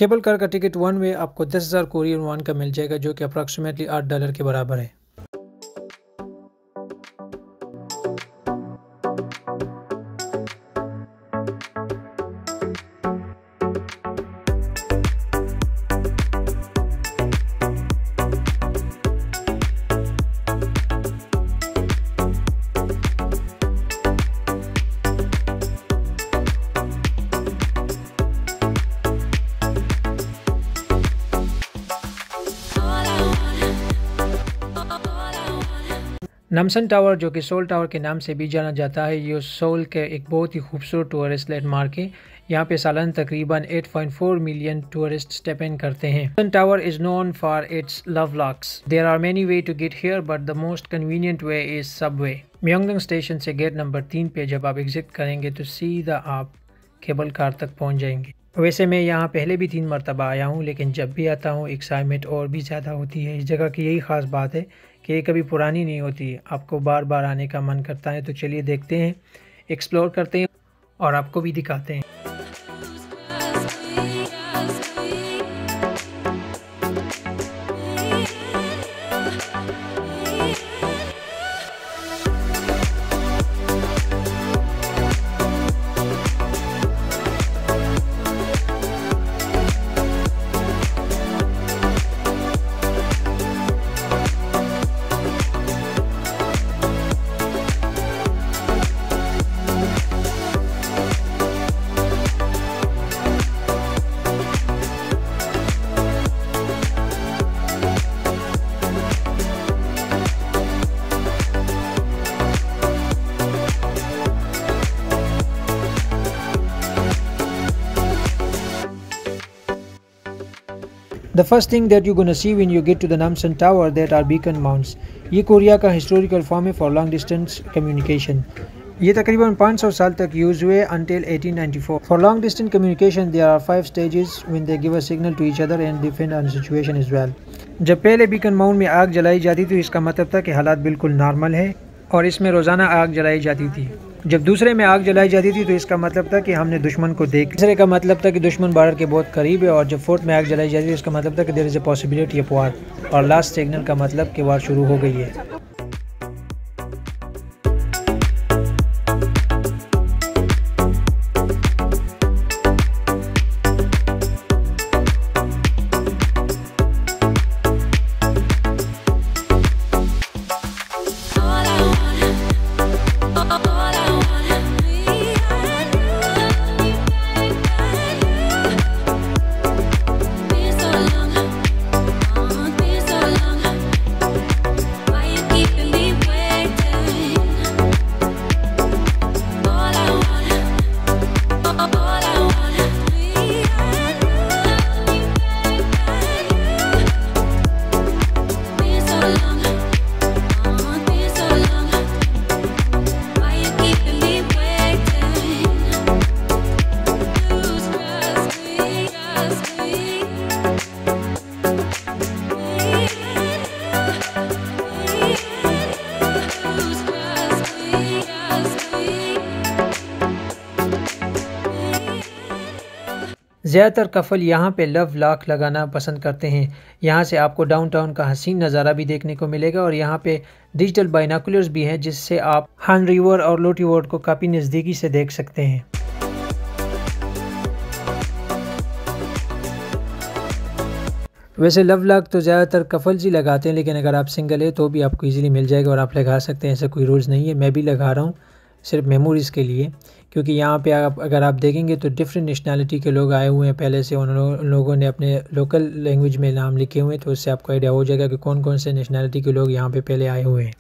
Cable car का ticket one way आपको 10,000 Korean von का मिल जाएगा, जो कि अप्रॉक्सीमेटली $8 के बराबर है। नमसन टावर, जो कि सोल टावर के नाम से भी जाना जाता है, ये सोल के एक बहुत ही खूबसूरत टूरिस्ट लैंडमार्क है। यहाँ पे सालाना तकरीबन 8.4 मिलियन टूरिस्ट स्टेप इन करते हैं। Namsan tower is known for its love locks. There are many way to get here, but the most convenient way is subway. Myeongdong station से गेट नंबर 3 पे जब आप एग्जिट करेंगे तो सीधा आप केबल कार तक पहुँच जाएंगे। वैसे मैं यहाँ पहले भी 3 मरतबा आया हूँ, लेकिन जब भी आता हूँ एक्साइटमेंट और भी ज़्यादा होती है। इस जगह की यही ख़ास बात है कि ये कभी पुरानी नहीं होती, आपको बार बार आने का मन करता है। तो चलिए देखते हैं, एक्सप्लोर करते हैं और आपको भी दिखाते हैं। The first thing that you're gonna see when you get to the Namsan Tower that are beacon mounts. ये कोरिया का हिस्टोरिकल फॉर्म है फॉर लॉन्ग डिस्टेंस कम्युनिकेशन। ये तकरीबन 500 साल तक यूज हुए until 1894. For long distance communication there are 5 stages when they give a signal to each other and defend on situation as well. जब पहले बीकन माउंट में आग जलाई जाती थी, इसका मतलब था कि हालात बिल्कुल नॉर्मल है और इसमें रोज़ाना आग जलाई जाती थी। जब दूसरे में आग जलाई जाती थी तो इसका मतलब था कि हमने दुश्मन को देख। तीसरे का मतलब था कि दुश्मन बॉर्डर के बहुत करीब है, और जब फोर्थ में आग जलाई जाती थी इसका मतलब था कि there is a possibility of war, और लास्ट सिग्नल का मतलब कि वार शुरू हो गई है। ज़्यादातर कफल यहाँ पे लव लॉक लगाना पसंद करते हैं। यहाँ से आपको डाउनटाउन का हसीन नज़ारा भी देखने को मिलेगा, और यहाँ पे डिजिटल बाइनाकुलर्स भी हैं जिससे आप हान रिवर और लोटी वर्ड को काफ़ी नज़दीकी से देख सकते हैं। वैसे लव लॉक तो ज़्यादातर कफल्स ही लगाते हैं, लेकिन अगर आप सिंगल है तो भी आपको इजीली मिल जाएगा और आप लगा सकते हैं, ऐसा कोई रूल्स नहीं है। मैं भी लगा रहा हूँ सिर्फ मेमोरीज़ के लिए, क्योंकि यहाँ पे अगर आप देखेंगे तो डिफरेंट नेशनलिटी के लोग आए हुए हैं पहले से। उन लोगों ने अपने लोकल लैंग्वेज में नाम लिखे हुए हैं, तो उससे आपको आइडिया हो जाएगा कि कौन कौन से नेशनलिटी के लोग यहाँ पे पहले आए हुए हैं।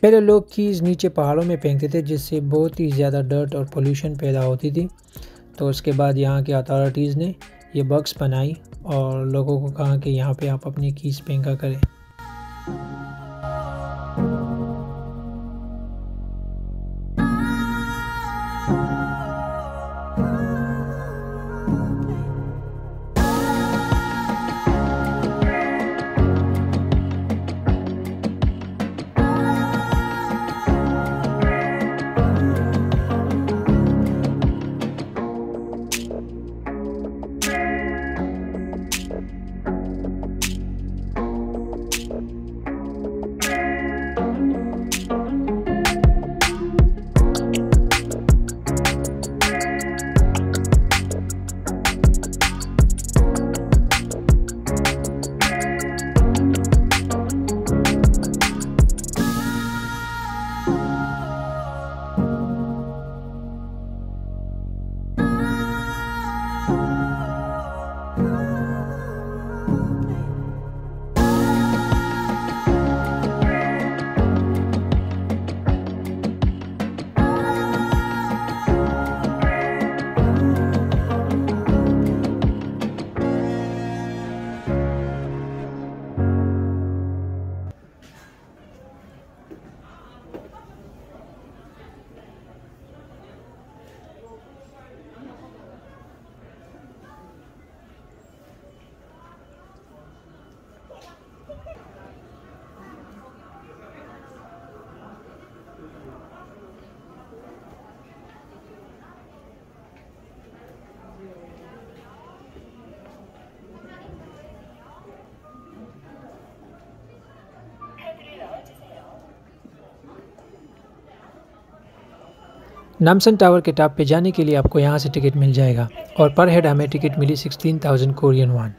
पहले लोग कीज़ नीचे पहाड़ों में फेंकते थे, जिससे बहुत ही ज़्यादा डर्ट और पोल्यूशन पैदा होती थी। तो उसके बाद यहाँ के अथॉरिटीज़ ने ये बॉक्स बनाई और लोगों को कहा कि यहाँ पे आप अपनी कीज़ फेंका करें। नामसन टावर के टॉप पे जाने के लिए आपको यहाँ से टिकट मिल जाएगा और पर हेड हमें टिकट मिली 16,000 कोरियन वॉन।